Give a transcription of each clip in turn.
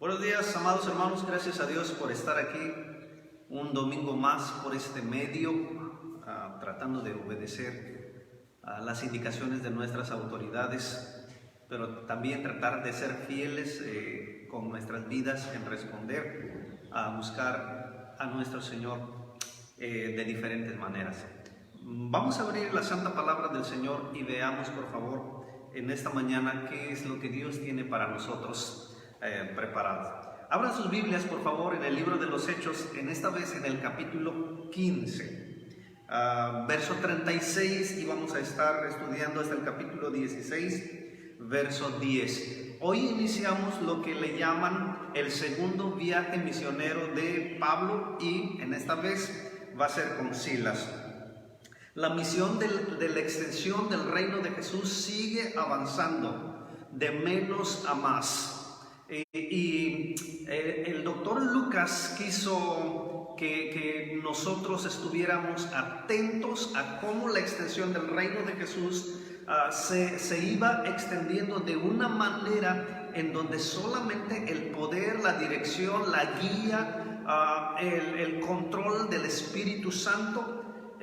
Buenos días, amados hermanos, gracias a Dios por estar aquí un domingo más por este medio, tratando de obedecer a las indicaciones de nuestras autoridades, pero también tratar de ser fieles con nuestras vidas en responder a buscar a nuestro Señor de diferentes maneras. Vamos a abrir la santa palabra del Señor y veamos, por favor, en esta mañana qué es lo que Dios tiene para nosotros preparado. Abran sus Biblias, por favor, en el libro de los Hechos, en esta vez en el capítulo 15, verso 36, y vamos a estar estudiando hasta el capítulo 16, verso 10. Hoy iniciamos lo que le llaman el segundo viaje misionero de Pablo, y en esta vez va a ser con Silas. La misión de la extensión del reino de Jesús sigue avanzando de menos a más. El doctor Lucas quiso que nosotros estuviéramos atentos a cómo la extensión del reino de Jesús se iba extendiendo de una manera en donde solamente el poder, la dirección, la guía, el control del Espíritu Santo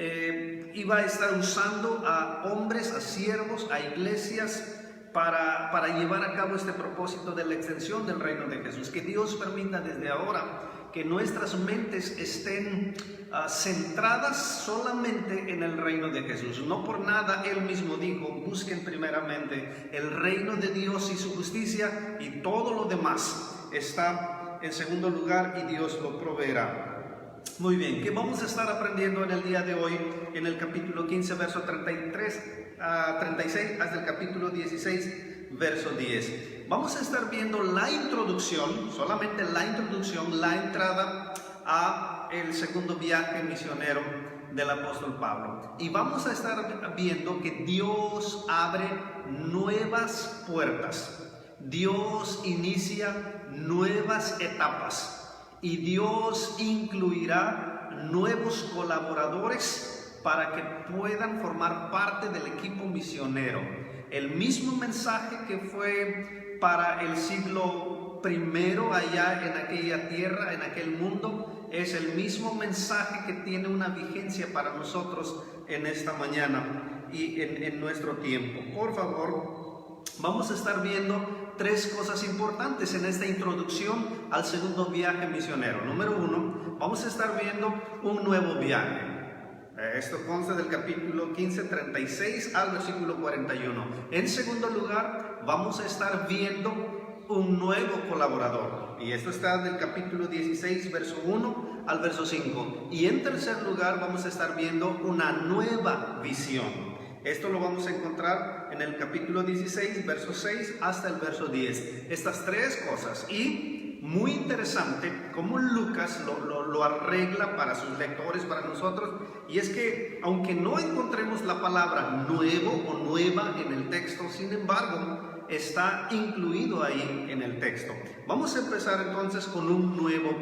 iba a estar usando a hombres, a siervos, a iglesias para llevar a cabo este propósito de la extensión del reino de Jesús. Que Dios permita desde ahora que nuestras mentes estén centradas solamente en el reino de Jesús. No por nada Él mismo dijo: busquen primeramente el reino de Dios y su justicia, y todo lo demás está en segundo lugar, y Dios lo proveerá. Muy bien, ¿qué vamos a estar aprendiendo en el día de hoy? En el capítulo 15, verso 36 hasta el capítulo 16, verso 10. Vamos a estar viendo la introducción, solamente la introducción, la entrada a el segundo viaje misionero del apóstol Pablo. Y vamos a estar viendo que Dios abre nuevas puertas. Dios inicia nuevas etapas. Y Dios incluirá nuevos colaboradores para que puedan formar parte del equipo misionero. El mismo mensaje que fue para el siglo I allá en aquella tierra, en aquel mundo, es el mismo mensaje que tiene una vigencia para nosotros en esta mañana y en nuestro tiempo. Por favor, vamos a estar viendo tres cosas importantes en esta introducción al segundo viaje misionero. Número uno, vamos a estar viendo un nuevo viaje. Esto consta del capítulo 15, 36 al versículo 41. En segundo lugar, vamos a estar viendo un nuevo colaborador. Y esto está del capítulo 16, verso 1 al verso 5. Y en tercer lugar, vamos a estar viendo una nueva visión. Esto lo vamos a encontrar en el capítulo 16, verso 6 hasta el verso 10. Estas tres cosas. Y muy interesante cómo Lucas lo arregla para sus lectores, para nosotros. Y es que aunque no encontremos la palabra nuevo o nueva en el texto, sin embargo, está incluido ahí en el texto. Vamos a empezar entonces con un nuevo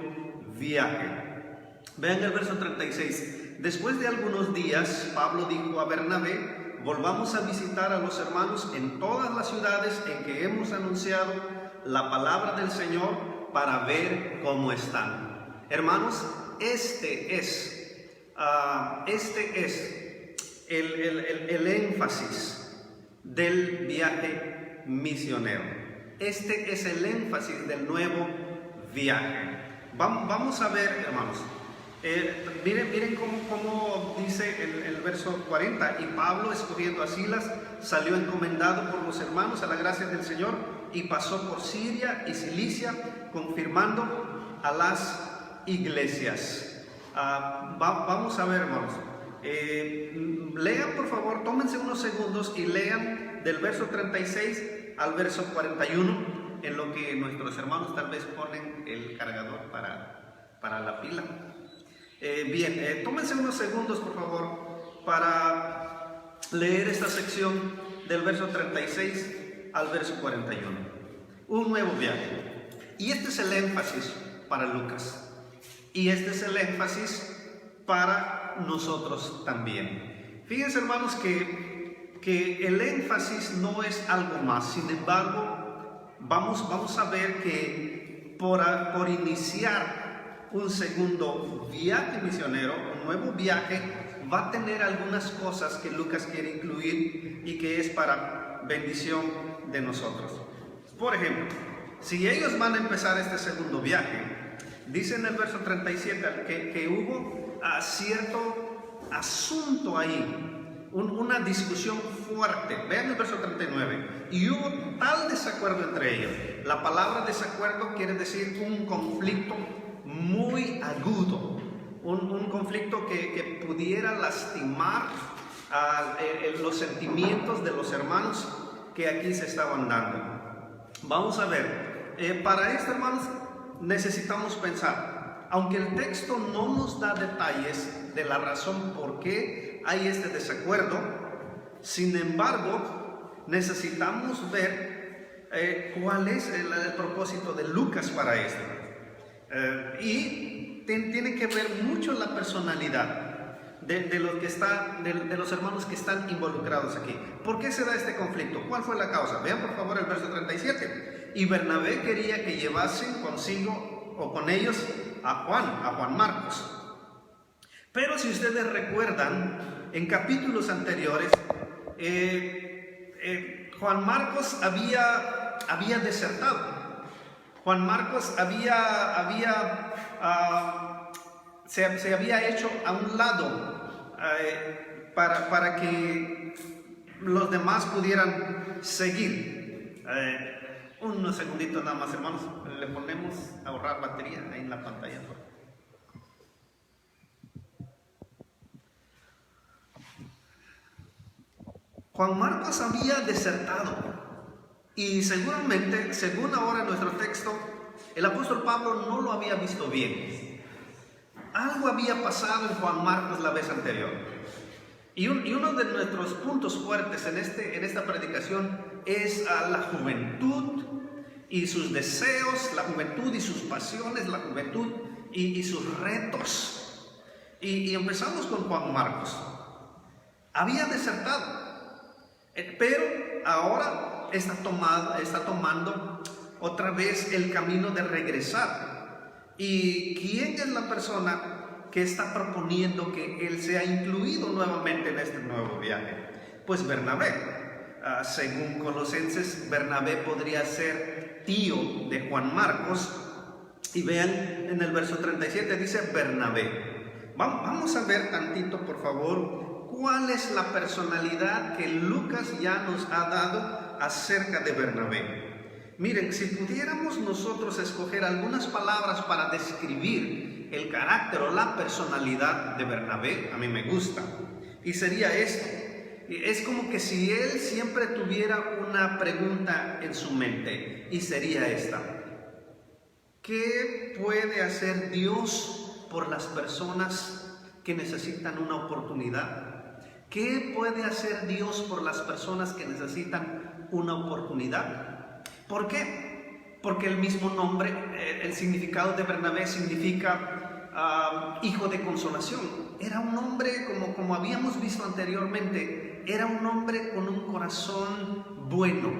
viaje. Vean el verso 36. Después de algunos días, Pablo dijo a Bernabé: volvamos a visitar a los hermanos en todas las ciudades en que hemos anunciado la palabra del Señor, para ver cómo están. Hermanos, este es el énfasis del viaje misionero. Este es el énfasis del nuevo viaje. Vamos a ver, hermanos. Miren cómo dice el verso 40. Y Pablo, escogiendo a Silas, salió encomendado por los hermanos a la gracia del Señor, y pasó por Siria y Cilicia, confirmando a las iglesias. Vamos a ver, hermanos. Lean, por favor, tómense unos segundos y lean del verso 36 al verso 41, en lo que nuestros hermanos tal vez ponen el cargador para la pila. Tómense unos segundos, por favor, para leer esta sección del verso 36 al verso 41. Un nuevo viaje. Y este es el énfasis para Lucas. Y este es el énfasis para nosotros también. Fíjense, hermanos, que el énfasis no es algo más. Sin embargo, vamos a ver que por iniciar un segundo viaje misionero, un nuevo viaje, va a tener algunas cosas que Lucas quiere incluir y que es para bendición de nosotros. Por ejemplo, si ellos van a empezar este segundo viaje, dice en el verso 37 que hubo cierto asunto ahí, una discusión fuerte. Vean el verso 39. Y hubo tal desacuerdo entre ellos. La palabra desacuerdo quiere decir un conflicto muy agudo, un conflicto que pudiera lastimar los sentimientos de los hermanos que aquí se estaban dando. Vamos a ver, para esto, hermanos, necesitamos pensar, aunque el texto no nos da detalles de la razón por qué hay este desacuerdo, sin embargo, necesitamos ver cuál es el propósito de Lucas para esto. Y tiene que ver mucho la personalidad de los hermanos que están involucrados aquí. ¿Por qué se da este conflicto? ¿Cuál fue la causa? Vean por favor el verso 37. Y Bernabé quería que llevasen consigo o con ellos a Juan Marcos. Pero si ustedes recuerdan, en capítulos anteriores, Juan Marcos había desertado. Juan Marcos se había hecho a un lado para que los demás pudieran seguir. Unos segunditos nada más, hermanos. Le ponemos a ahorrar batería ahí en la pantalla. Juan Marcos había desertado y seguramente, según ahora nuestro texto, el apóstol Pablo no lo había visto bien. Algo había pasado en Juan Marcos la vez anterior. Y uno de nuestros puntos fuertes en esta predicación es la juventud y sus deseos, la juventud y sus pasiones, la juventud y sus retos. Y empezamos con Juan Marcos. Había desertado, pero ahora está tomando otra vez el camino de regresar. ¿Y quién es la persona que está proponiendo que él sea incluido nuevamente en este nuevo viaje? Pues Bernabé. Según Colosenses, Bernabé podría ser tío de Juan Marcos. Y vean en el verso 37 dice Bernabé. Vamos a ver tantito, por favor, cuál es la personalidad que Lucas ya nos ha dado acerca de Bernabé. Miren, si pudiéramos nosotros escoger algunas palabras para describir el carácter o la personalidad de Bernabé, a mí me gusta. Y sería esto. Es como que si él siempre tuviera una pregunta en su mente, y sería esta: ¿qué puede hacer Dios por las personas que necesitan una oportunidad? ¿Qué puede hacer Dios por las personas que necesitan una oportunidad? ¿Por qué? Porque el mismo nombre, el significado de Bernabé significa hijo de consolación. Era un hombre, como habíamos visto anteriormente, era un hombre con un corazón bueno,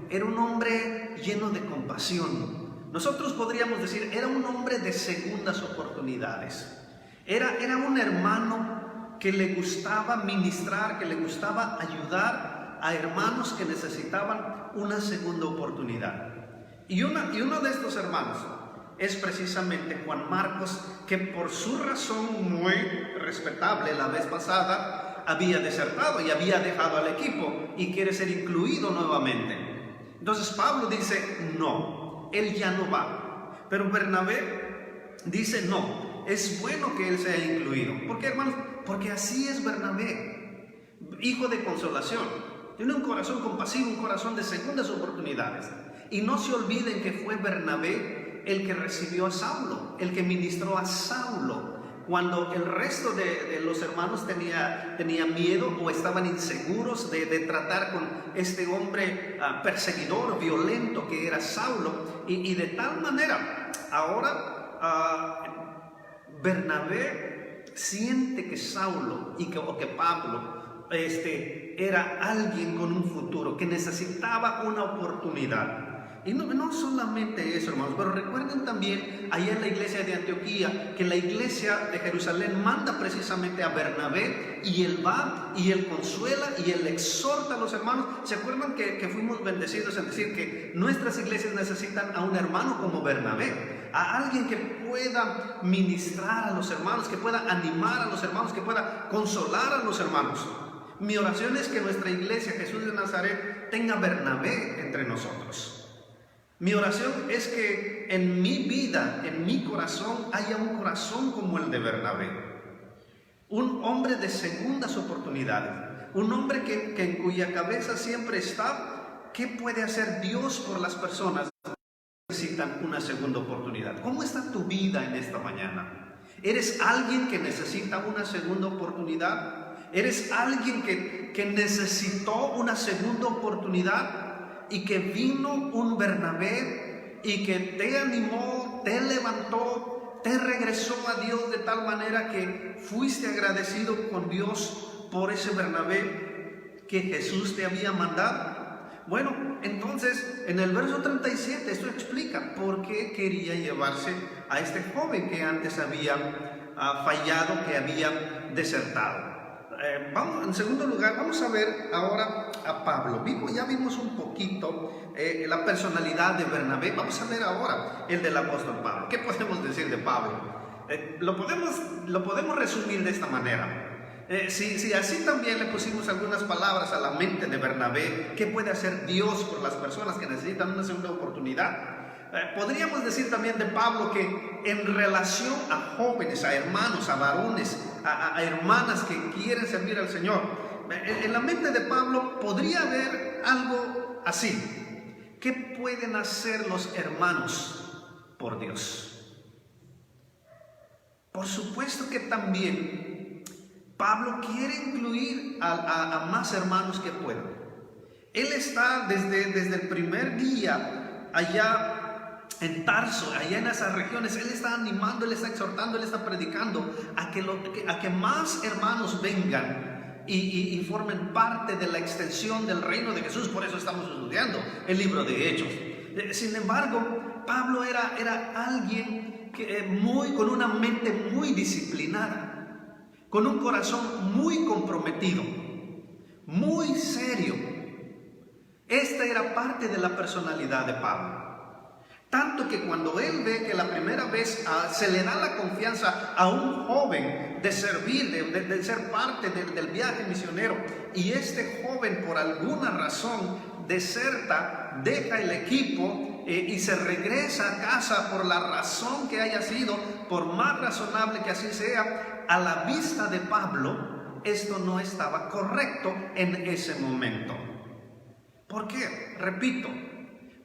era un hombre lleno de compasión. Nosotros podríamos decir, era un hombre de segundas oportunidades. Era un hermano que le gustaba ministrar, que le gustaba ayudar a hermanos que necesitaban una segunda oportunidad. Y uno de estos hermanos es precisamente Juan Marcos, que por su razón muy respetable la vez pasada había desertado y había dejado al equipo y quiere ser incluido nuevamente. Entonces Pablo dice, no, él ya no va. Pero Bernabé dice, no, es bueno que él sea incluido. ¿Por qué, hermanos? Porque así es Bernabé, hijo de consolación. Tiene un corazón compasivo, un corazón de segundas oportunidades. Y no se olviden que fue Bernabé el que recibió a Saulo, el que ministró a Saulo, cuando el resto de los hermanos tenía miedo o estaban inseguros de tratar con este hombre perseguidor, violento que era Saulo. Y de tal manera, ahora Bernabé siente que Saulo o que Pablo era alguien con un futuro, que necesitaba una oportunidad. Y no solamente eso, hermanos, pero recuerden también allá en la iglesia de Antioquía que la iglesia de Jerusalén manda precisamente a Bernabé, y él va y él consuela y él exhorta a los hermanos. ¿Se acuerdan que fuimos bendecidos en decir que nuestras iglesias necesitan a un hermano como Bernabé? A alguien que pueda ministrar a los hermanos, que pueda animar a los hermanos, que pueda consolar a los hermanos. Mi oración es que nuestra iglesia Jesús de Nazaret tenga Bernabé entre nosotros. Mi oración es que en mi vida, en mi corazón, haya un corazón como el de Bernabé. Un hombre de segundas oportunidades. Un hombre en cuya cabeza siempre está, ¿qué puede hacer Dios por las personas que necesitan una segunda oportunidad? ¿Cómo está tu vida en esta mañana? ¿Eres alguien que necesita una segunda oportunidad? ¿Eres alguien que necesitó una segunda oportunidad? Y que vino un Bernabé y que te animó, te levantó, te regresó a Dios de tal manera que fuiste agradecido con Dios por ese Bernabé que Jesús te había mandado. Bueno, entonces en el verso 37 esto explica por qué quería llevarse a este joven que antes había fallado, que había desertado. En segundo lugar, vamos a ver ahora a Pablo. Ya vimos un poquito la personalidad de Bernabé. Vamos a ver ahora el del apóstol Pablo. ¿Qué podemos decir de Pablo? Lo podemos resumir de esta manera. Si así también le pusimos algunas palabras a la mente de Bernabé, ¿qué puede hacer Dios por las personas que necesitan una segunda oportunidad? Podríamos decir también de Pablo que en relación a jóvenes, a hermanos, a varones, a hermanas que quieren servir al Señor, en la mente de Pablo podría haber algo así. ¿Qué pueden hacer los hermanos por Dios? Por supuesto que también Pablo quiere incluir a más hermanos que puedan. Él está desde el primer día allá en Tarso, allá en esas regiones. Él está animando, él está exhortando, él está predicando a que más hermanos vengan y formen parte de la extensión del reino de Jesús. Por eso estamos estudiando el libro de Hechos. Sin embargo, Pablo era alguien con una mente muy disciplinada, con un corazón muy comprometido, muy serio. Esta era parte de la personalidad de Pablo. Tanto que cuando él ve que la primera vez se le da la confianza a un joven de servir, de ser parte del viaje misionero, y este joven por alguna razón deserta, deja el equipo y se regresa a casa por la razón que haya sido, por más razonable que así sea, a la vista de Pablo, esto no estaba correcto en ese momento. ¿Por qué? Repito,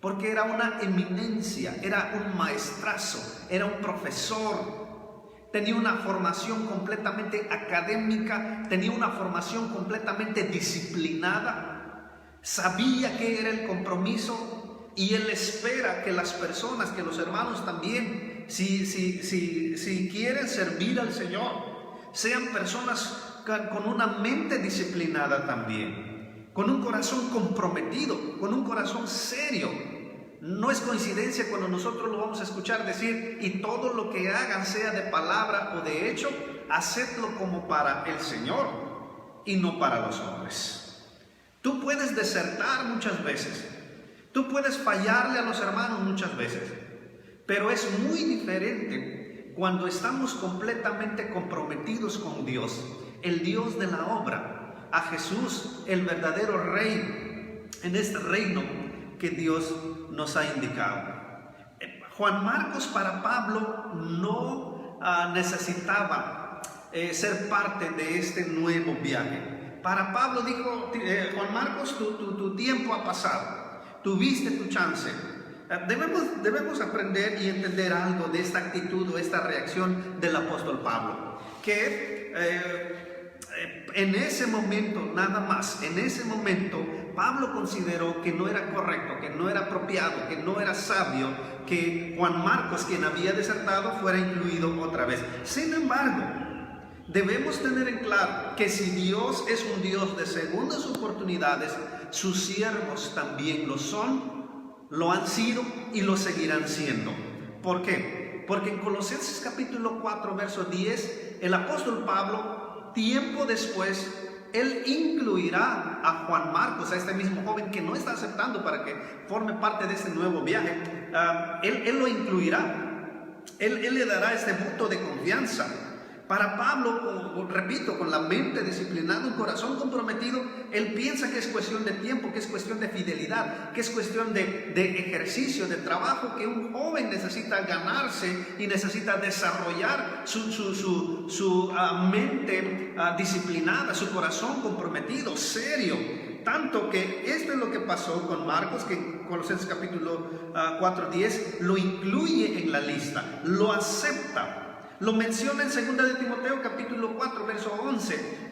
porque era una eminencia, era un maestrazo, era un profesor, tenía una formación completamente académica, tenía una formación completamente disciplinada, sabía qué era el compromiso, y él espera que las personas, que los hermanos también, si quieren servir al Señor, sean personas con una mente disciplinada también, con un corazón comprometido, con un corazón serio. No es coincidencia cuando nosotros lo vamos a escuchar decir: y todo lo que hagan, sea de palabra o de hecho, hacedlo como para el Señor y no para los hombres. Tú puedes desertar muchas veces, tú puedes fallarle a los hermanos muchas veces, pero es muy diferente cuando estamos completamente comprometidos con Dios, el Dios de la obra, a Jesús, el verdadero Rey en este reino que Dios nos ha indicado. Juan Marcos para Pablo no necesitaba ser parte de este nuevo viaje. Para Pablo dijo Juan Marcos: tu tiempo ha pasado, tuviste tu chance. Debemos aprender y entender algo de esta actitud o esta reacción del apóstol Pablo, que en ese momento, nada más, en ese momento, Pablo consideró que no era correcto, que no era apropiado, que no era sabio que Juan Marcos, quien había desertado, fuera incluido otra vez. Sin embargo, debemos tener en claro que si Dios es un Dios de segundas oportunidades, sus siervos también lo son, lo han sido y lo seguirán siendo. ¿Por qué? Porque en Colosenses capítulo 4, verso 10, el apóstol Pablo, tiempo después, él incluirá a Juan Marcos, a este mismo joven que no está aceptando para que forme parte de este nuevo viaje. Él lo incluirá. Él le dará este voto de confianza. Para Pablo, repito, con la mente disciplinada, un corazón comprometido, él piensa que es cuestión de tiempo, que es cuestión de fidelidad, que es cuestión de ejercicio, de trabajo, que un joven necesita ganarse y necesita desarrollar su mente disciplinada, su corazón comprometido, serio. Tanto que esto es lo que pasó con Marcos, que en Colosenses capítulo 4:10 lo incluye en la lista, lo acepta. Lo menciona en 2 de Timoteo capítulo 4 verso 11.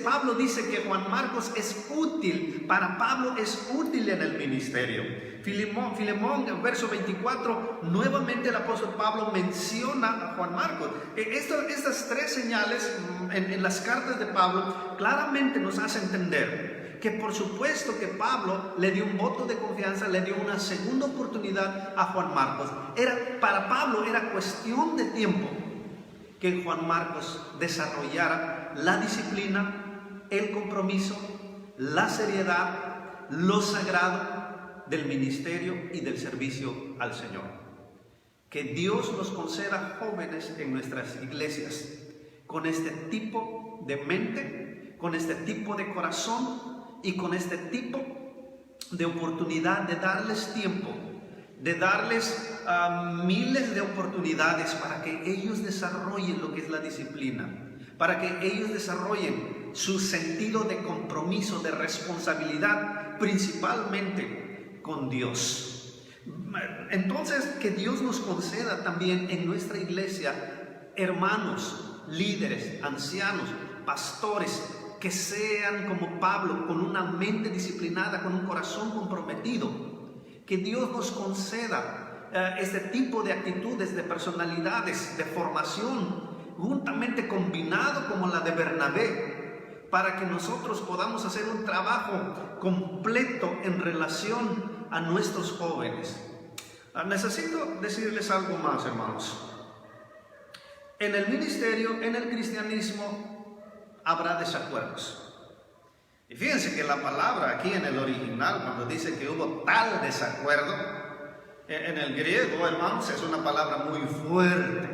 Pablo dice que Juan Marcos es útil. Para Pablo es útil en el ministerio. Filemón, en verso 24, nuevamente el apóstol Pablo menciona a Juan Marcos. Estas tres señales en las cartas de Pablo claramente nos hacen entender que por supuesto que Pablo le dio un voto de confianza, le dio una segunda oportunidad a Juan Marcos. Para Pablo era cuestión de tiempo que Juan Marcos desarrollara la disciplina, el compromiso, la seriedad, lo sagrado del ministerio y del servicio al Señor. Que Dios nos conceda jóvenes en nuestras iglesias con este tipo de mente, con este tipo de corazón y con este tipo de oportunidad de darles tiempo, de darles miles de oportunidades para que ellos desarrollen lo que es la disciplina, para que ellos desarrollen su sentido de compromiso, de responsabilidad, principalmente con Dios. Entonces, que Dios nos conceda también en nuestra iglesia hermanos, líderes, ancianos, pastores, que sean como Pablo, con una mente disciplinada, con un corazón comprometido. Que Dios nos conceda este tipo de actitudes, de personalidades, de formación, juntamente combinado como la de Bernabé, para que nosotros podamos hacer un trabajo completo en relación a nuestros jóvenes. Necesito decirles algo más, hermanos. En el ministerio, en el cristianismo, habrá desacuerdos. Y fíjense que la palabra aquí en el original, cuando dice que hubo tal desacuerdo, en el griego, hermanos, es una palabra muy fuerte,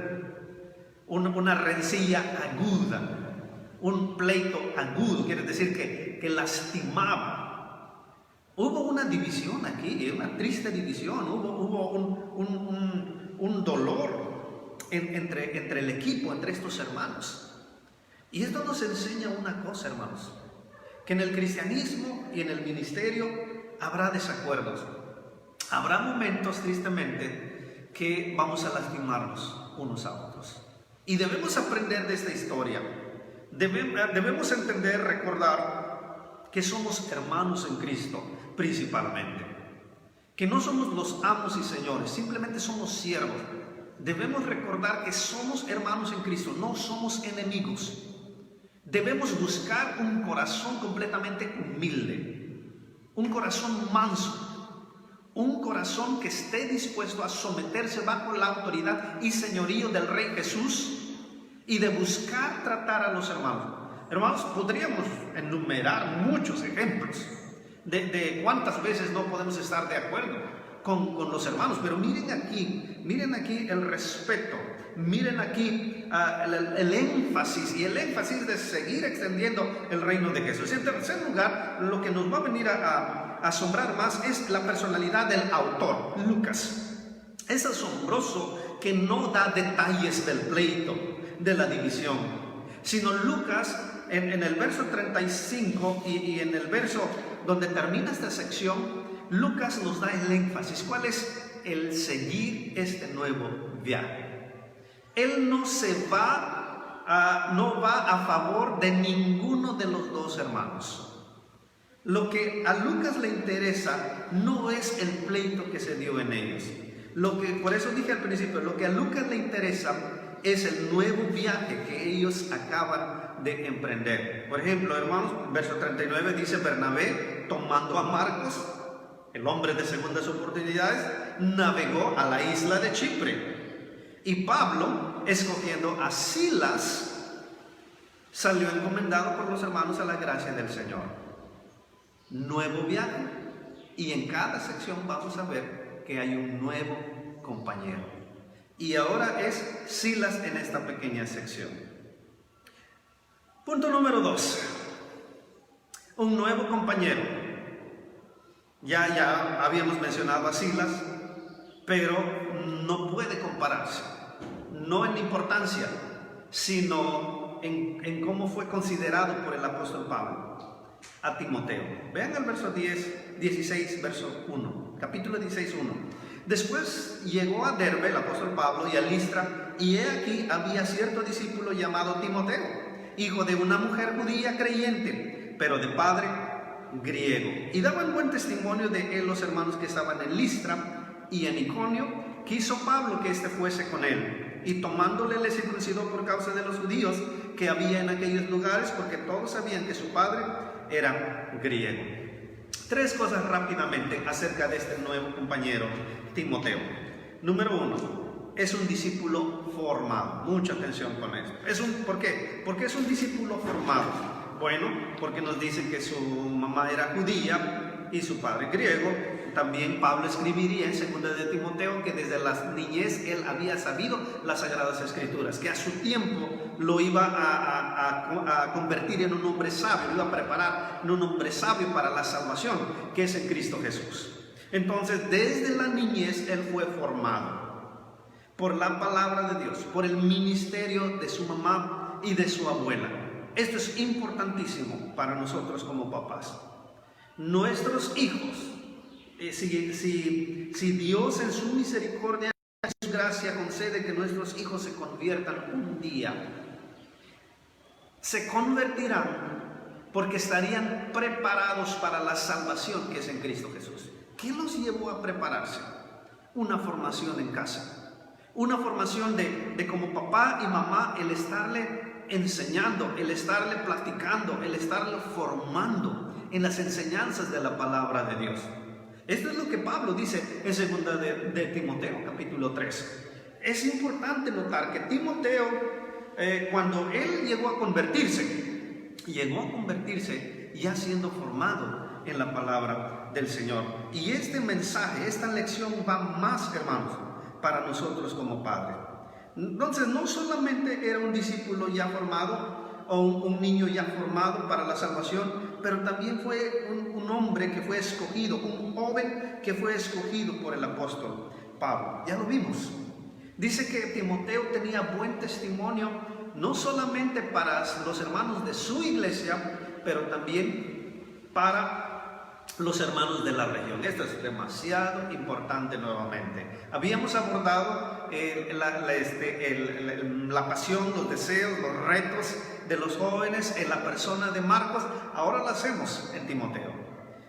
una rencilla aguda, un pleito agudo, quiere decir que lastimaba. Hubo una división aquí, una triste división, hubo un dolor entre el equipo, entre estos hermanos. Y esto nos enseña una cosa, hermanos, que en el cristianismo y en el ministerio habrá desacuerdos. Habrá momentos, tristemente, que vamos a lastimarnos unos a otros. Y debemos aprender de esta historia. Debemos entender, recordar que somos hermanos en Cristo, principalmente. Que no somos los amos y señores, simplemente somos siervos. Debemos recordar que somos hermanos en Cristo, no somos enemigos. Debemos buscar un corazón completamente humilde, un corazón manso, un corazón que esté dispuesto a someterse bajo la autoridad y señorío del Rey Jesús y de buscar tratar a los hermanos. Hermanos, podríamos enumerar muchos ejemplos de cuántas veces no podemos estar de acuerdo con los hermanos, pero miren aquí el respeto. Miren aquí el énfasis, y el énfasis de seguir extendiendo el reino de Jesús. En tercer lugar, lo que nos va a venir a asombrar más es la personalidad del autor, Lucas. Es asombroso que no da detalles del pleito, de la división, sino Lucas en el verso 35 y en el verso donde termina esta sección, Lucas nos da el énfasis. ¿Cuál es? El seguir este nuevo viaje. Él no va a favor de ninguno de los dos hermanos. Lo que a Lucas le interesa no es el pleito que se dio en ellos. Por eso dije al principio, lo que a Lucas le interesa es el nuevo viaje que ellos acaban de emprender. Por ejemplo, hermanos, verso 39 dice: Bernabé, tomando a Marcos, el hombre de segundas oportunidades, navegó a la isla de Chipre. Y Pablo, escogiendo a Silas, salió encomendado por los hermanos a la gracia del Señor. Nuevo viaje. Y en cada sección vamos a ver que hay un nuevo compañero. Y ahora es Silas en esta pequeña sección. Punto número 2. Un nuevo compañero. Ya habíamos mencionado a Silas, pero no puede compararse. No en importancia, sino en cómo fue considerado por el apóstol Pablo a Timoteo. Vean el verso 16, verso 1, capítulo 16, 1. Después llegó a Derbe el apóstol Pablo y a Listra, y he aquí había cierto discípulo llamado Timoteo, hijo de una mujer judía creyente, pero de padre griego. Y daban buen testimonio de él los hermanos que estaban en Listra y en Iconio. Quiso Pablo que éste fuese con él, y tomándole le circuncidó por causa de los judíos que había en aquellos lugares, porque todos sabían que su padre era griego. 3 cosas rápidamente acerca de este nuevo compañero, Timoteo. Número 1, es un discípulo formado. Mucha atención con esto. ¿Por qué? Porque es un discípulo formado. Bueno, porque nos dice que su mamá era judía y su padre griego. También Pablo escribiría en 2 de Timoteo que desde la niñez él había sabido las Sagradas Escrituras, que a su tiempo lo iba a convertir en un hombre sabio, lo iba a preparar en un hombre sabio para la salvación, que es en Cristo Jesús. Entonces, desde la niñez él fue formado por la palabra de Dios, por el ministerio de su mamá y de su abuela. Esto es importantísimo para nosotros como papás. Nuestros hijos, si Dios en su misericordia y su gracia concede que nuestros hijos se conviertan un día, se convertirán porque estarían preparados para la salvación que es en Cristo Jesús. ¿Qué los llevó a prepararse? Una formación en casa. Una formación de como papá y mamá, el estarle enseñando, el estarle platicando, el estarle formando en las enseñanzas de la palabra de Dios. Esto es lo que Pablo dice en 2 de Timoteo, capítulo 3. Es importante notar que Timoteo, cuando él llegó a convertirse ya siendo formado en la palabra del Señor. Y este mensaje, esta lección va más, hermanos, para nosotros como padres. Entonces, no solamente era un discípulo ya formado o un niño ya formado para la salvación, pero también fue un hombre que fue escogido, un joven que fue escogido por el apóstol Pablo. Ya lo vimos. Dice que Timoteo tenía buen testimonio, no solamente para los hermanos de su iglesia, pero también para los hermanos de la región. Esto es demasiado importante nuevamente. Habíamos abordado la pasión, los deseos, los retos de los jóvenes en la persona de Marcos. Ahora lo hacemos en Timoteo.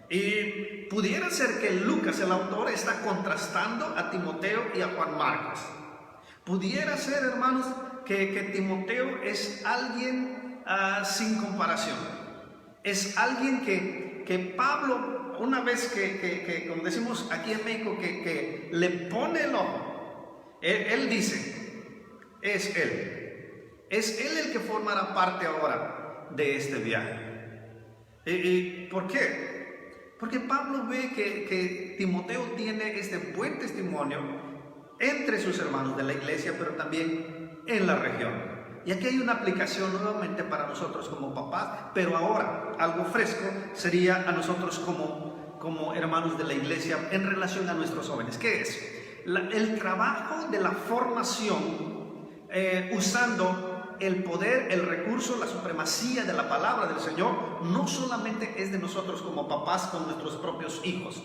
Y pudiera ser que Lucas, el autor, está contrastando a Timoteo y a Juan Marcos. Pudiera ser, hermanos, que Timoteo es alguien sin comparación. Es alguien que Pablo, una vez que como decimos aquí en México, que le pone el ojo, él dice, es él el que formará parte ahora de este viaje. ¿Y por qué? Porque Pablo ve que Timoteo tiene este buen testimonio entre sus hermanos de la iglesia, pero también en la región. Y aquí hay una aplicación nuevamente para nosotros como papás, pero ahora algo fresco sería a nosotros como hermanos de la iglesia en relación a nuestros jóvenes. ¿Qué es? El trabajo de la formación usando el poder, el recurso, la supremacía de la palabra del Señor, no solamente es de nosotros como papás con nuestros propios hijos,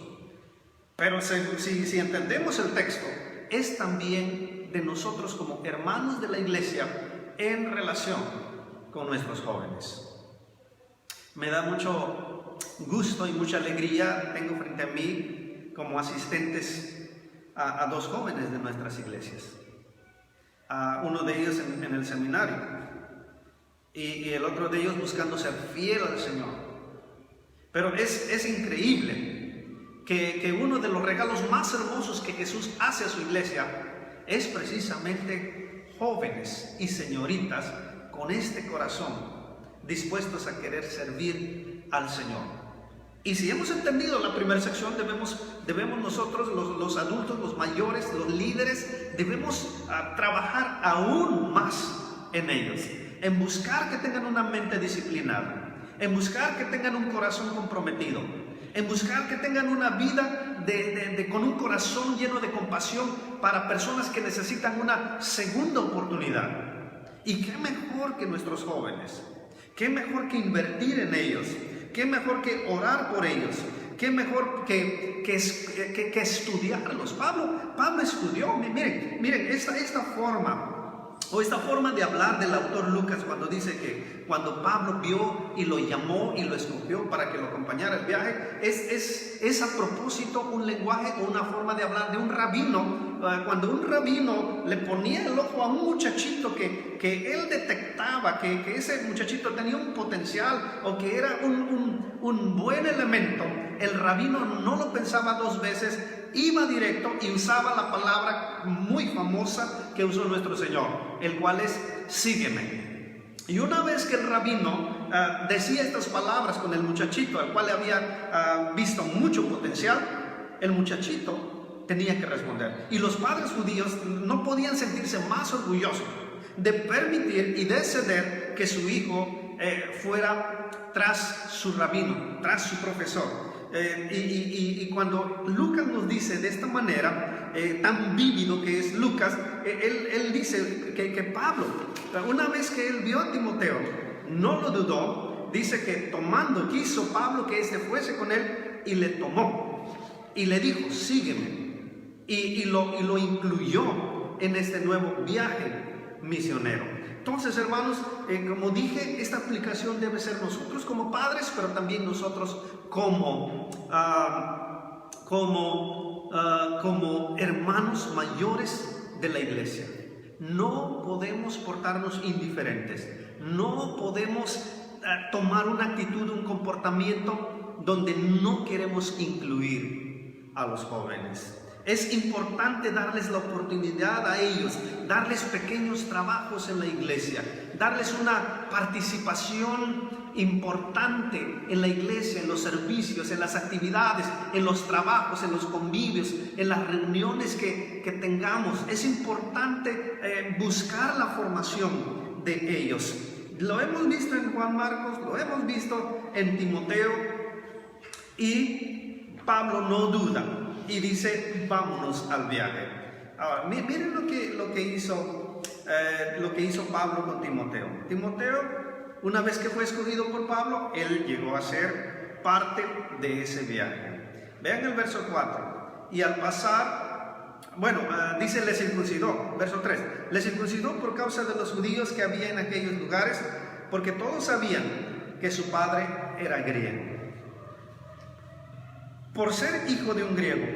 pero si entendemos el texto, es también de nosotros como hermanos de la iglesia en relación con nuestros jóvenes. Me da mucho gusto y mucha alegría, tengo frente a mí como asistentes a 2 jóvenes de nuestras iglesias. Uno de ellos en el seminario y el otro de ellos buscando ser fiel al Señor. Pero es increíble que uno de los regalos más hermosos que Jesús hace a su iglesia es precisamente jóvenes y señoritas con este corazón dispuestos a querer servir al Señor. Y si hemos entendido la primera sección, debemos nosotros, los adultos, los mayores, los líderes, debemos trabajar aún más en ellos, en buscar que tengan una mente disciplinada, en buscar que tengan un corazón comprometido, en buscar que tengan una vida con un corazón lleno de compasión para personas que necesitan una segunda oportunidad. Y qué mejor que nuestros jóvenes, qué mejor que invertir en ellos, qué mejor que orar por ellos, qué mejor que estudiarlos. Pablo estudió. Miren esta forma de hablar del autor Lucas, cuando dice que cuando Pablo vio y lo llamó y lo escogió para que lo acompañara al viaje, es a propósito un lenguaje o una forma de hablar de un rabino. Cuando un rabino le ponía el ojo a un muchachito que él detectaba que ese muchachito tenía un potencial o que era un buen elemento, el rabino no lo pensaba dos veces, iba directo y usaba la palabra muy famosa que usó nuestro Señor, el cual es sígueme. Y una vez que el rabino decía estas palabras con el muchachito, al cual le había visto mucho potencial, el muchachito tenía que responder. Y los padres judíos no podían sentirse más orgullosos de permitir y de ceder que su hijo fuera tras su rabino, tras su profesor. Y cuando Lucas nos dice de esta manera, tan vívido que es Lucas, él dice que Pablo, una vez que él vio a Timoteo, no lo dudó. Dice que quiso Pablo que éste fuese con él y le tomó y le dijo, sígueme, y lo incluyó en este nuevo viaje misionero. Entonces, hermanos, como dije, esta aplicación debe ser nosotros como padres, pero también nosotros como hermanos mayores de la iglesia. No podemos portarnos indiferentes, no podemos tomar una actitud, un comportamiento donde no queremos incluir a los jóvenes. Es importante darles la oportunidad a ellos, darles pequeños trabajos en la iglesia, darles una participación importante en la iglesia, en los servicios, en las actividades, en los trabajos, en los convivios, en las reuniones que tengamos. Es importante buscar la formación de ellos. Lo hemos visto en Juan Marcos, lo hemos visto en Timoteo, y Pablo no duda y dice, vámonos al viaje. Ahora, miren lo que hizo Pablo con Timoteo. Timoteo, una vez que fue escogido por Pablo, él llegó a ser parte de ese viaje. Vean el verso 4. Y al pasar, dice, le circuncidó. Verso 3. Le circuncidó por causa de los judíos que había en aquellos lugares, porque todos sabían que su padre era griego. Por ser hijo de un griego,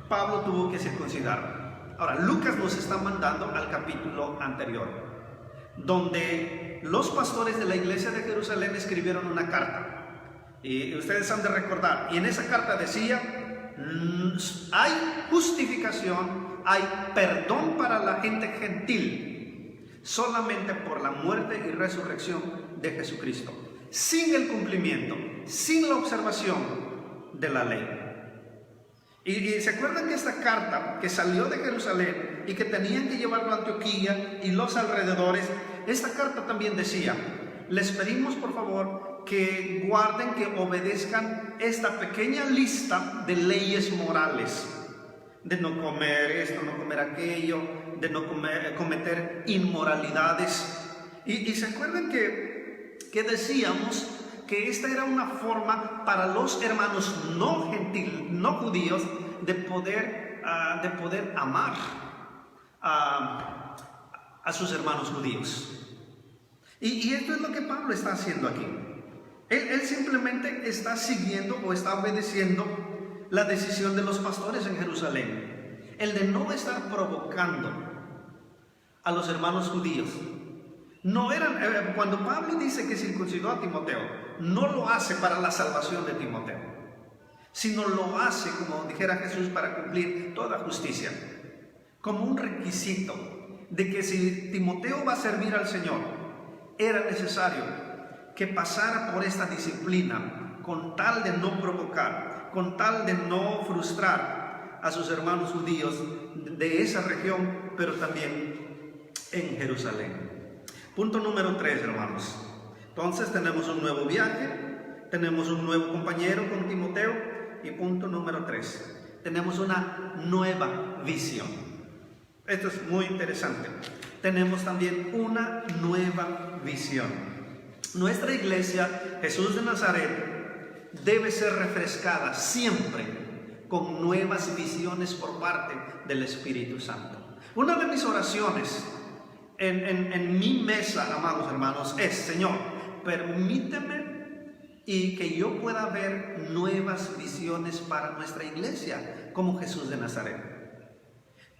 Pablo tuvo que circuncidar. Ahora, Lucas nos está mandando al capítulo anterior, donde los pastores de la iglesia de Jerusalén escribieron una carta. Y ustedes han de recordar, y en esa carta decía, hay justificación, hay perdón para la gente gentil, solamente por la muerte y resurrección de Jesucristo, sin el cumplimiento, sin la observación de la ley. Y se acuerdan que esta carta que salió de Jerusalén y que tenían que llevarlo a Antioquía y los alrededores, esta carta también decía, les pedimos por favor que guarden, que obedezcan esta pequeña lista de leyes morales, de no comer esto, no comer aquello, de no cometer inmoralidades. Y se acuerdan que decíamos que esta era una forma para los hermanos no judíos de poder amar a sus hermanos judíos. Y esto es lo que Pablo está haciendo aquí. Él simplemente está siguiendo o está obedeciendo la decisión de los pastores en Jerusalén, el de no estar provocando a los hermanos judíos. No eran, cuando Pablo dice que circuncidó a Timoteo, no lo hace para la salvación de Timoteo, sino lo hace, como dijera Jesús, para cumplir toda justicia, como un requisito de que si Timoteo va a servir al Señor, era necesario que pasara por esta disciplina con tal de no provocar, con tal de no frustrar a sus hermanos judíos de esa región, pero también en Jerusalén. Punto número 3, hermanos. Entonces tenemos un nuevo viaje, tenemos un nuevo compañero con Timoteo, y punto número 3, tenemos una nueva visión. Esto es muy interesante. Tenemos también una nueva visión. Nuestra iglesia, Jesús de Nazaret, debe ser refrescada siempre con nuevas visiones por parte del Espíritu Santo. Una de mis oraciones en mi mesa, amados hermanos, es: Señor, permíteme y que yo pueda ver nuevas visiones para nuestra iglesia como Jesús de Nazaret.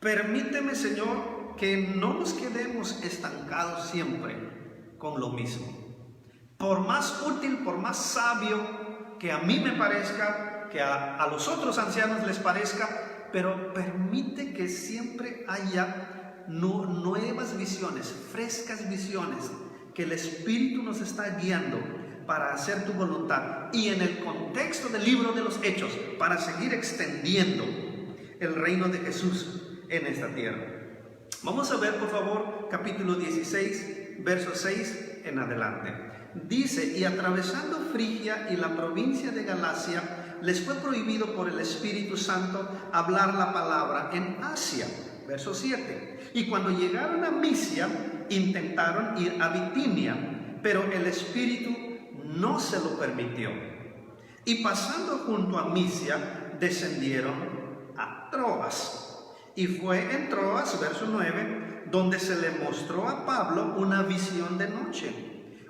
Permíteme, Señor, que no nos quedemos estancados siempre con lo mismo. Por más útil, por más sabio que a mí me parezca, que a los otros ancianos les parezca, pero permite que siempre haya nuevas visiones, frescas visiones, que el Espíritu nos está guiando para hacer tu voluntad, y en el contexto del libro de los Hechos, para seguir extendiendo el reino de Jesús en esta tierra. Vamos a ver, por favor, capítulo 16, verso 6 en adelante. Dice: y atravesando Frigia y la provincia de Galacia, les fue prohibido por el Espíritu Santo hablar la palabra en Asia. Verso 7. Y cuando llegaron a Misia, intentaron ir a Bitinia, pero el Espíritu no se lo permitió. Y pasando junto a Misia, descendieron a Troas. Y fue en Troas, verso 9, donde se le mostró a Pablo una visión de noche.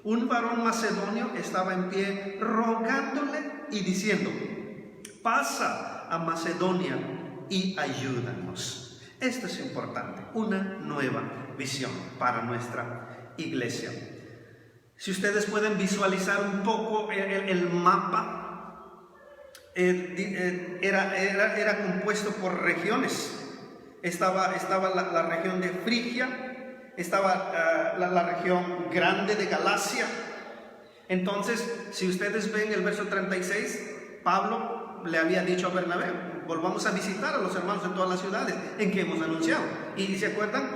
Un varón macedonio estaba en pie rogándole y diciendo: pasa a Macedonia y ayúdanos. Esto es importante, una nueva visión para nuestra iglesia. Si ustedes pueden visualizar un poco el mapa, era compuesto por regiones. Estaba la región de Frigia, estaba la región grande de Galacia. Entonces, si ustedes ven el verso 36, Pablo le había dicho a Bernabé: volvamos a visitar a los hermanos en todas las ciudades en que hemos anunciado. Y se acuerdan,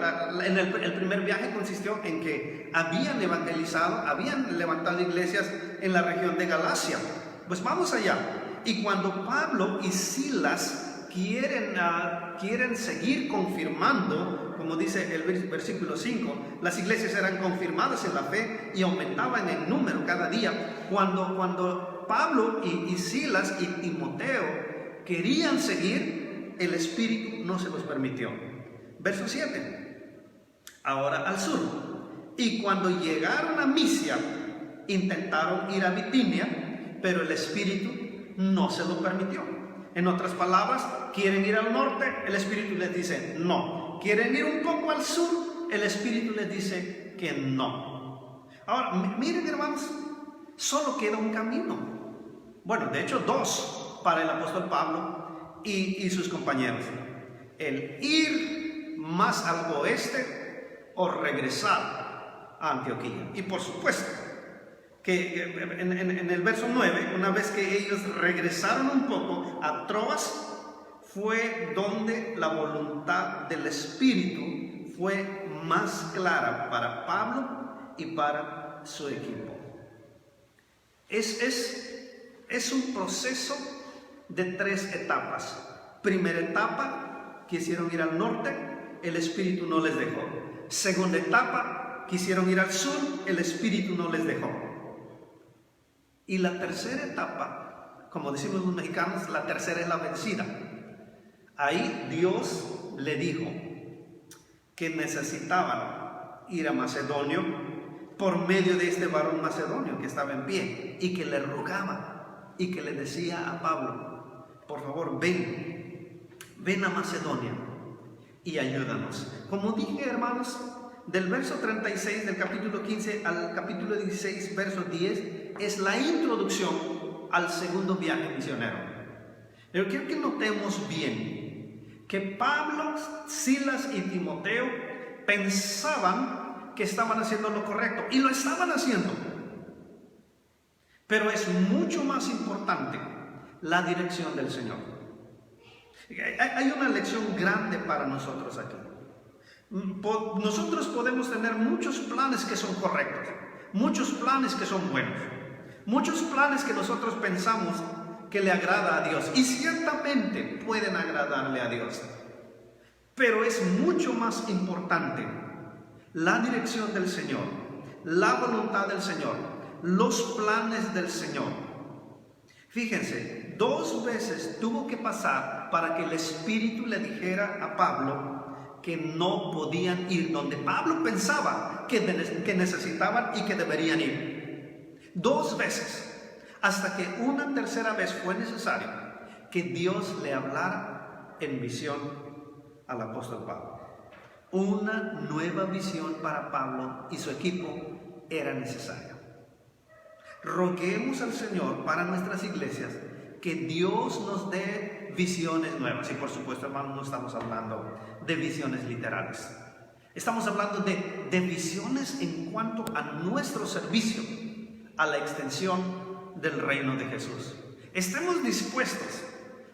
el primer viaje consistió en que habían evangelizado, habían levantado iglesias en la región de Galacia. Pues vamos allá. Y cuando Pablo y Silas quieren seguir confirmando, como dice el versículo 5, las iglesias eran confirmadas en la fe y aumentaban en número cada día. Cuando Pablo y Silas y Timoteo querían seguir, el Espíritu no se los permitió. Verso 7. Ahora al sur. Y cuando llegaron a Misia, intentaron ir a Bitinia, pero el Espíritu no se lo permitió. En otras palabras, quieren ir al norte, el Espíritu les dice no. Quieren ir un poco al sur, el Espíritu les dice que no. Ahora, miren, hermanos, solo queda un camino. Bueno, de hecho, dos para el apóstol Pablo y sus compañeros: el ir más al oeste o regresar a Antioquía. Y por supuesto que en el verso 9, una vez que ellos regresaron un poco a Troas, fue donde la voluntad del Espíritu fue más clara para Pablo y para su equipo. Es un proceso de 3 etapas. Primera etapa, quisieron ir al norte, el Espíritu no les dejó. Segunda etapa, quisieron ir al sur, el Espíritu no les dejó. Y la tercera etapa, como decimos los mexicanos, la tercera es la vencida. Ahí Dios le dijo que necesitaban ir a Macedonia por medio de este varón macedonio que estaba en pie y que le rogaba y que le decía a Pablo: por favor, ven a Macedonia y ayúdanos. Como dije, hermanos, del verso 36 del capítulo 15 al capítulo 16, verso 10, es la introducción al segundo viaje misionero. Yo quiero que notemos bien que Pablo, Silas y Timoteo pensaban que estaban haciendo lo correcto y lo estaban haciendo. Pero es mucho más importante la dirección del Señor. Hay una lección grande para nosotros aquí. Nosotros podemos tener muchos planes que son correctos, muchos planes que son buenos, muchos planes que nosotros pensamos que le agrada a Dios, y ciertamente pueden agradarle a Dios. Pero es mucho más importante la dirección del Señor, la voluntad del Señor, los planes del Señor. Fíjense, 2 veces tuvo que pasar para que el Espíritu le dijera a Pablo que no podían ir donde Pablo pensaba que necesitaban y que deberían ir. 2 veces, hasta que una tercera vez fue necesario que Dios le hablara en visión al apóstol Pablo. Una nueva visión para Pablo y su equipo era necesaria. Roguemos al Señor para nuestras iglesias que Dios nos dé visiones nuevas. Y por supuesto, hermanos, no estamos hablando de visiones literales. Estamos hablando de visiones en cuanto a nuestro servicio, a la extensión del reino de Jesús. Estemos dispuestos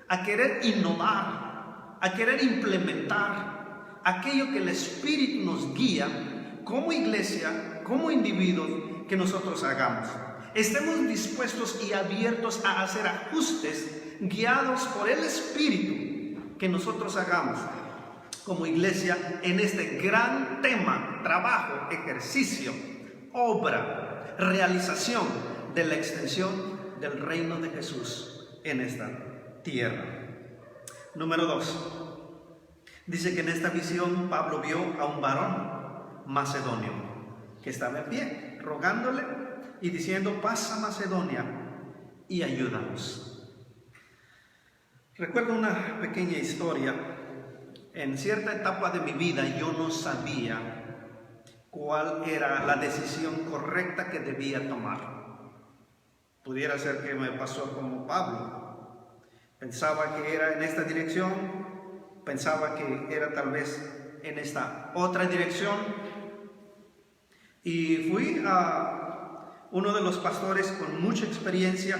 a querer innovar, a querer implementar aquello que el Espíritu nos guía como iglesia, como individuos, que nosotros hagamos. Estemos dispuestos y abiertos a hacer ajustes guiados por el Espíritu que nosotros hagamos como iglesia en este gran tema: trabajo, ejercicio, obra, realización de la extensión del reino de Jesús en esta tierra. Número 2. Dice que en esta visión Pablo vio a un varón macedonio que estaba en pie, rogándole y diciendo: pasa a Macedonia y ayúdanos. Recuerdo una pequeña historia. En cierta etapa de mi vida yo no sabía cuál era la decisión correcta que debía tomar. Pudiera ser que me pasó como Pablo. Pensaba que era en esta dirección, pensaba que era tal vez en esta otra dirección. Y fui a uno de los pastores con mucha experiencia,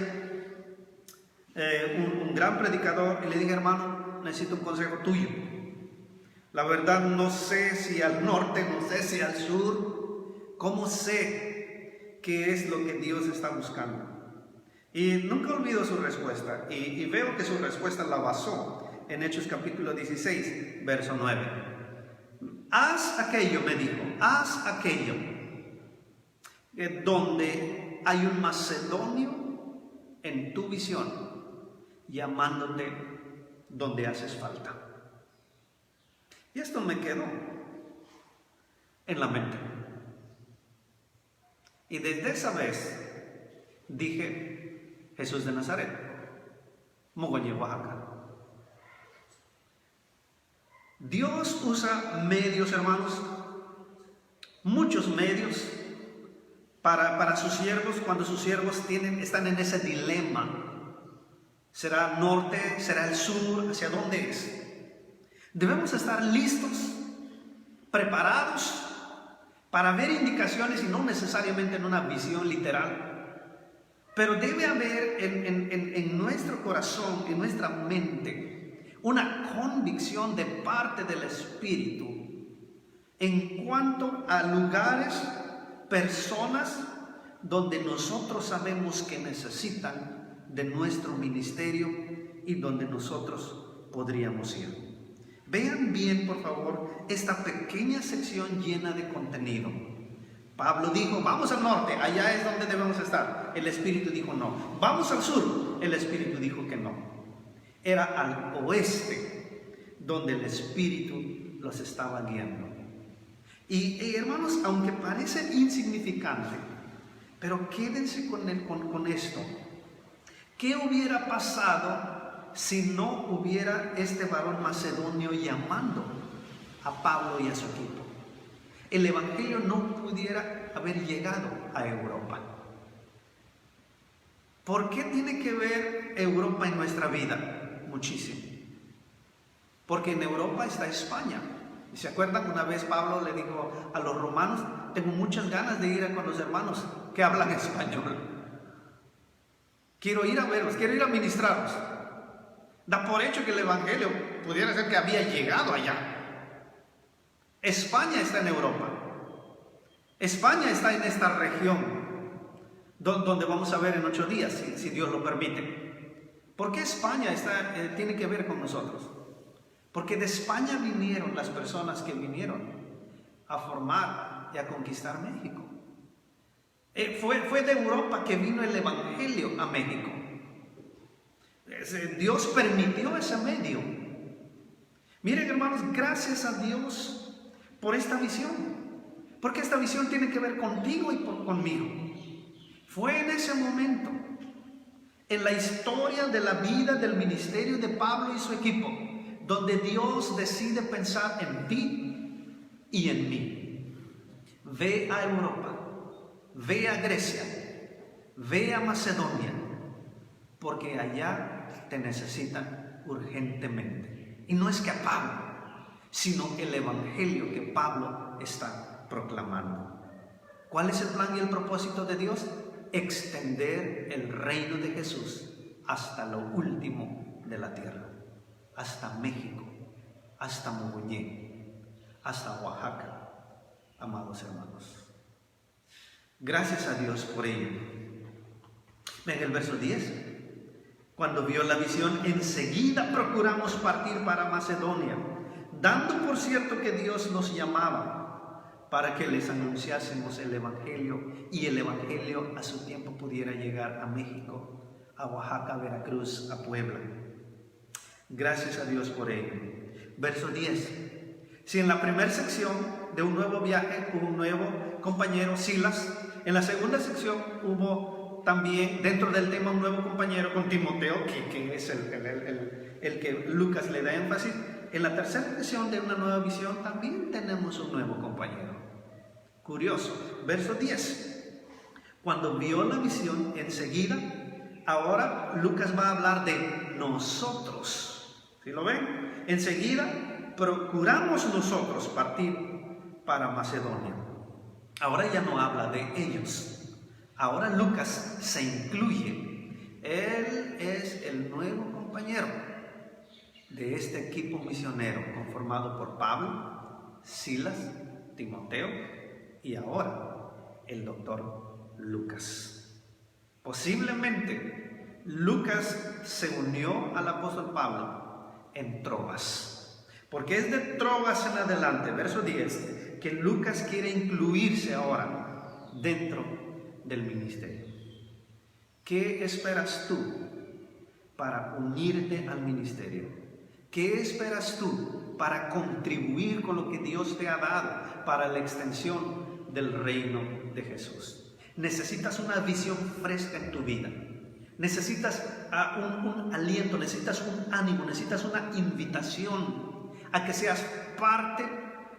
un gran predicador, y le dije: hermano, necesito un consejo tuyo. La verdad no sé si al norte, no sé si al sur, ¿cómo sé qué es lo que Dios está buscando? Y nunca olvido su respuesta, y veo que su respuesta la basó en Hechos capítulo 16, verso 9. Haz aquello, me dijo, haz aquello donde hay un macedonio en tu visión, llamándote donde haces falta. Y esto me quedó en la mente. Y desde esa vez dije: Jesús de Nazaret, Mogollé, Oaxaca. Dios usa medios, hermanos, muchos medios para sus siervos, cuando sus siervos están en ese dilema. ¿Será norte? ¿Será el sur? ¿Hacia dónde es? Debemos estar listos, preparados para ver indicaciones, y no necesariamente en una visión literal. Pero debe haber en nuestro corazón, en nuestra mente, una convicción de parte del Espíritu en cuanto a lugares, personas donde nosotros sabemos que necesitan de nuestro ministerio y donde nosotros podríamos ir. Vean bien, por favor, esta pequeña sección llena de contenido. Pablo dijo: vamos al norte, allá es donde debemos estar. El Espíritu dijo: no. Vamos al sur, el Espíritu dijo que no. Era al oeste donde el Espíritu los estaba guiando. Y hermanos, aunque parece insignificante, pero quédense con esto. ¿Qué hubiera pasado si no hubiera este varón macedonio llamando a Pablo y a su equipo? El Evangelio no pudiera haber llegado a Europa. ¿Por qué tiene que ver Europa en nuestra vida? muchísimo. Porque en Europa está España. ¿Y se acuerdan? Una vez Pablo le dijo a los romanos: tengo muchas ganas de ir con los hermanos que hablan español. Quiero ir a verlos, quiero ir a ministrarlos. Da por hecho que el evangelio pudiera ser que había llegado allá. España está en Europa. España está en esta región donde vamos a ver en 8 días, si Dios lo permite. ¿Por qué España tiene que ver con nosotros? Porque de España vinieron las personas que vinieron a formar y a conquistar México. Fue de Europa que vino el evangelio a México. Dios permitió ese medio. Miren, hermanos, gracias a Dios por esta visión. Porque esta visión tiene que ver contigo y conmigo. Fue en ese momento, en la historia de la vida del ministerio de Pablo y su equipo, donde Dios decide pensar en ti y en mí. Ve a Europa, ve a Grecia, ve a Macedonia, porque allá te necesitan urgentemente. Y no es que a Pablo, sino el evangelio que Pablo está proclamando. ¿Cuál es el plan y el propósito de Dios? Extender el reino de Jesús hasta lo último de la tierra, hasta México, hasta Mogollé, hasta Oaxaca, amados hermanos. Gracias a Dios por ello. En el verso 10, cuando vio la visión, enseguida procuramos partir para Macedonia, dando por cierto que Dios nos llamaba para que les anunciásemos el evangelio, y el evangelio a su tiempo pudiera llegar a México, a Oaxaca, a Veracruz, a Puebla. Gracias a Dios por ello. Verso 10. Si en la primera sección de un nuevo viaje hubo un nuevo compañero, Silas, en la segunda sección hubo también, dentro del tema, un nuevo compañero con Timoteo, que es el que Lucas le da énfasis. En la tercera sección de una nueva visión también tenemos un nuevo compañero. Curioso. Verso 10. Cuando vio la visión, enseguida, ahora Lucas va a hablar de nosotros. ¿Sí lo ven? Enseguida procuramos nosotros partir para Macedonia. Ahora ya no habla de ellos. Ahora Lucas se incluye. Él es el nuevo compañero de este equipo misionero conformado por Pablo, Silas, Timoteo y ahora el doctor Lucas. Posiblemente Lucas se unió al apóstol Pablo en Troas, porque es de Troas en adelante, verso 10, que Lucas quiere incluirse ahora dentro del ministerio. ¿Qué esperas tú para unirte al ministerio? ¿Qué esperas tú para contribuir con lo que Dios te ha dado para la extensión del reino de Jesús? Necesitas una visión fresca en tu vida. Necesitas un aliento, necesitas un ánimo, necesitas una invitación a que seas parte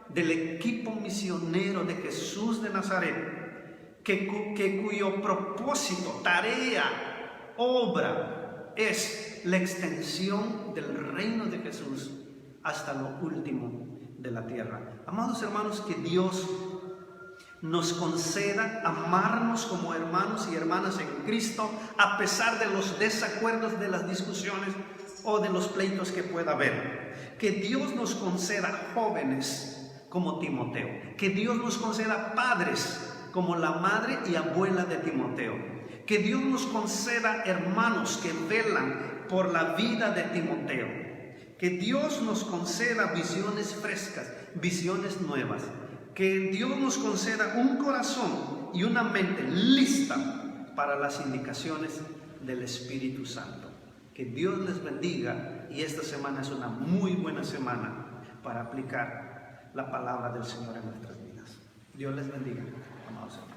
del equipo misionero de Jesús de Nazaret, cuyo propósito, tarea, obra es la extensión del reino de Jesús hasta lo último de la tierra. Amados hermanos, que Dios nos conceda amarnos como hermanos y hermanas en Cristo, a pesar de los desacuerdos, de las discusiones o de los pleitos que pueda haber. Que Dios nos conceda jóvenes como Timoteo. Que Dios nos conceda padres como la madre y abuela de Timoteo. Que Dios nos conceda hermanos que velan por la vida de Timoteo. Que Dios nos conceda visiones frescas, visiones nuevas. Que Dios nos conceda un corazón y una mente lista para las indicaciones del Espíritu Santo. Que Dios les bendiga, y esta semana es una muy buena semana para aplicar la palabra del Señor en nuestras vidas. Dios les bendiga, amados hermanos.